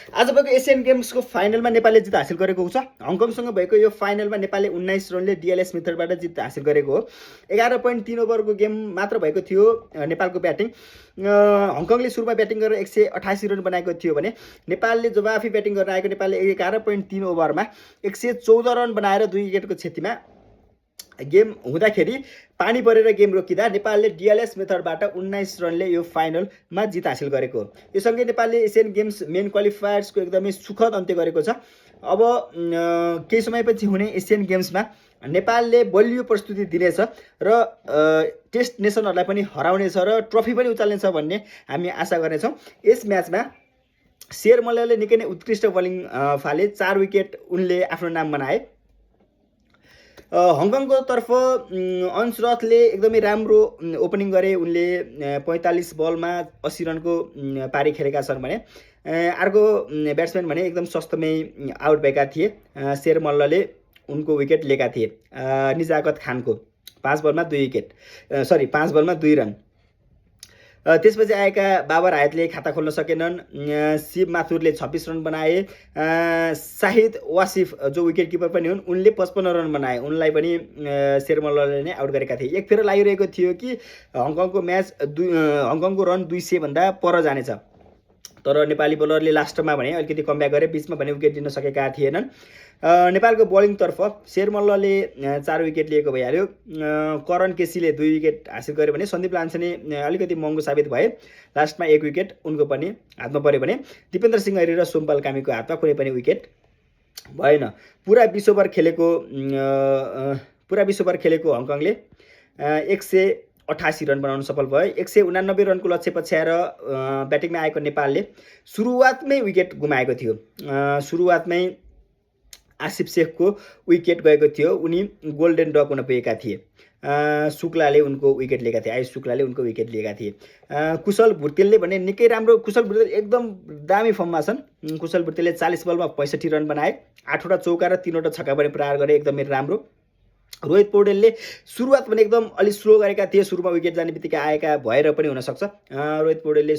आज भएको एसियन गेम्सको फाइनलमा नेपालले जित हासिल गरेको छ। हङकङसँग भएको यो फाइनलमा नेपालले 19 रनले डिएलएस मेथडबाट जित हासिल गरेको हो। 11.3 ओभरको गेम मात्र भएको थियो नेपालको ब्याटिङ। हङकङले सुरुमा ब्याटिङ गरेर 188 रन बनाएको थियो भने नेपालले जवाफी ब्याटिङ गर्न आएको नेपालले 11.3 ओभरमा 114 रन बनाएर 2 विकेटको क्षतिमा गेम हुँदाखेरि पानी परेर गेम रोकिँदा नेपालले डिएलएस मेथडबाट 19 रनले यो फाइनलमा जित हासिल गरेको हो। यो सँगै नेपालले एसियन गेम्स मेन क्वालिफायर्सको एकदमै सुखद अन्त्य गरेको छ। अब केही समयपछि हुने एसियन गेम्समा नेपालले बलियो प्रस्तुति दिनेछ र टेस्ट नेसनहरूलाई पनि हराउनेछ र ट्रफी पनि उचाल्नेछ भन्ने हामी आशा गर्नेछौँ। यस म्याचमा शेर मल्लले निकै नै उत्कृष्ट बलिङ फाले, 4 विकेट उनले आफ्नो नाम बनाए। हङकङको तर्फ अंश रथले एकदमै राम्रो ओपनिङ गरे। उनले 45 बलमा 80 रनको पारी खेलेका छन् भने अर्को ब्याट्सम्यान भने एकदम सस्तमै आउट भएका थिए। शेर मल्लले उनको विकेट लिएका थिए। निजाकत खानको 5 बलमा 2 रन। त्यसपछि आएका बाबर आयतले खाता खोल्न सकेनन्। शिव माथुरले 26 रन बनाए। शाहिद वासिफ जो विकेट किपर पनि हुन् उनले 55 रन बनाए। उनलाई पनि शेर मल्लले नै आउट गरेका थिए। एक फेर लागिरहेको थियो कि हङकङको म्याच हङकङको रन 200 भन्दा पर जानेछ, तर नेपाली बलरले लास्टमा भने अलिकति कमब्याक गरे। बिचमा भने विकेट लिन सकेका थिएनन्। नेपालको बलिङतर्फ शेर मल्लले 4 विकेट लिएको भइहाल्यो। करण केसीले 2 विकेट हासिल गरे भने सन्दीप लान्छेने अलिकति महँगो साबित भए। लास्टमा 1 विकेट उनको पनि हातमा पर्यो भने दिपेन्द्र सिंह ऐरी र सोमपाल कामीको हातमा कुनै पनि विकेट भएन। पुरा 20 ओभर खेलेको हङकङले 188 रन बनाउन सफल भयो। 189 रनको लक्ष्य पछ्याएर ब्याटिङमा आएको नेपालले सुरुवातमै विकेट गुमाएको थियो। सुरुवातमै आसिफ शेखको विकेट गएको थियो। उनी गोल्डन डक हुन पुगेका थिए। शुक्लाले उनको विकेट लिएका थिए। आयुष शुक्लाले उनको विकेट लिएका थिए। कुशल भुर्तेलले भने निकै राम्रो, कुशल भुर्तेल एकदम दामी फर्ममा छन्। कुशल भुर्तेलले 40 बलमा 65 रन बनाए, 8वटा चौका र 3वटा छक्का पनि प्रहार गरे, एकदमै राम्रो। रोहित पौडेलले सुरुवात पनि एकदम अलि स्लो गरेका थिए। सुरुमा विकेट जाने बित्तिकै आएका भएर पनि हुनसक्छ। रोहित पौडेलले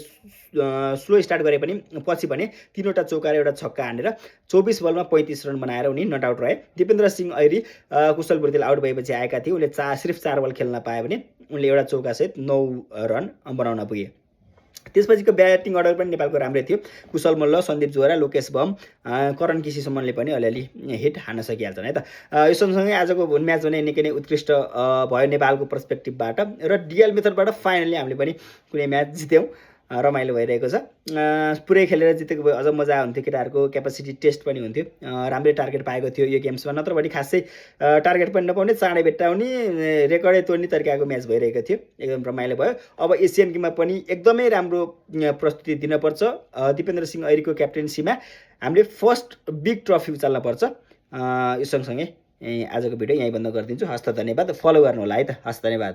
स्लो स्टार्ट गरे पनि पछि भने 3वटा चौका र एउटा छक्का हानेर 24 बलमा 35 रन बनाएर उनी नट आउट रहे। दिपेन्द्र सिंह ऐरी कुशल भुर्तेल आउट भएपछि आएका थिए। उनले सिर्फ 4 बल खेल्न पाए भने उनले एउटा चौकासहित 9 रन बनाउन पुगे। त्यसपछिको ब्याटिङ अर्डर पनि नेपालको राम्रै थियो। कुशल मल्ल, सन्दीप जोहरा, लोकेश बम, करण केसीसम्मले पनि अलिअलि हिट हान्न सकिहाल्छन् है त। यो सँगसँगै आजको म्याच भने निकै नै उत्कृष्ट भयो नेपालको पर्सपेक्टिभबाट र डिएल मेथडबाट फाइनली हामीले पनि कुनै म्याच जित्यौँ। रमाइलो भइरहेको छ। पुरै खेलेर जितेको भए अझ मजा हुन्थ्यो। केटाहरूको क्यापासिटी टेस्ट पनि हुन्थ्यो। राम्रै टार्गेट पाएको थियो यो गेम्समा, नत्र भने खासै टार्गेट पनि नपाउने, चाँडै भेट्टाउने, रेकर्डै तोड्ने तरिकाको म्याच भइरहेको थियो। एकदम रमाइलो भयो। अब एसियन गेममा पनि एकदमै राम्रो प्रस्तुति दिनपर्छ। दिपेन्द्र सिंह ऐरीको क्याप्टेन्सीमा हामीले फर्स्ट बिग ट्रफी उचाल्नपर्छ। यो सँगसँगै आजको भिडियो यहीँ बन्द गरिदिन्छु। हस्त धन्यवाद। फलो गर्नु होला है त। हस्त धन्यवाद।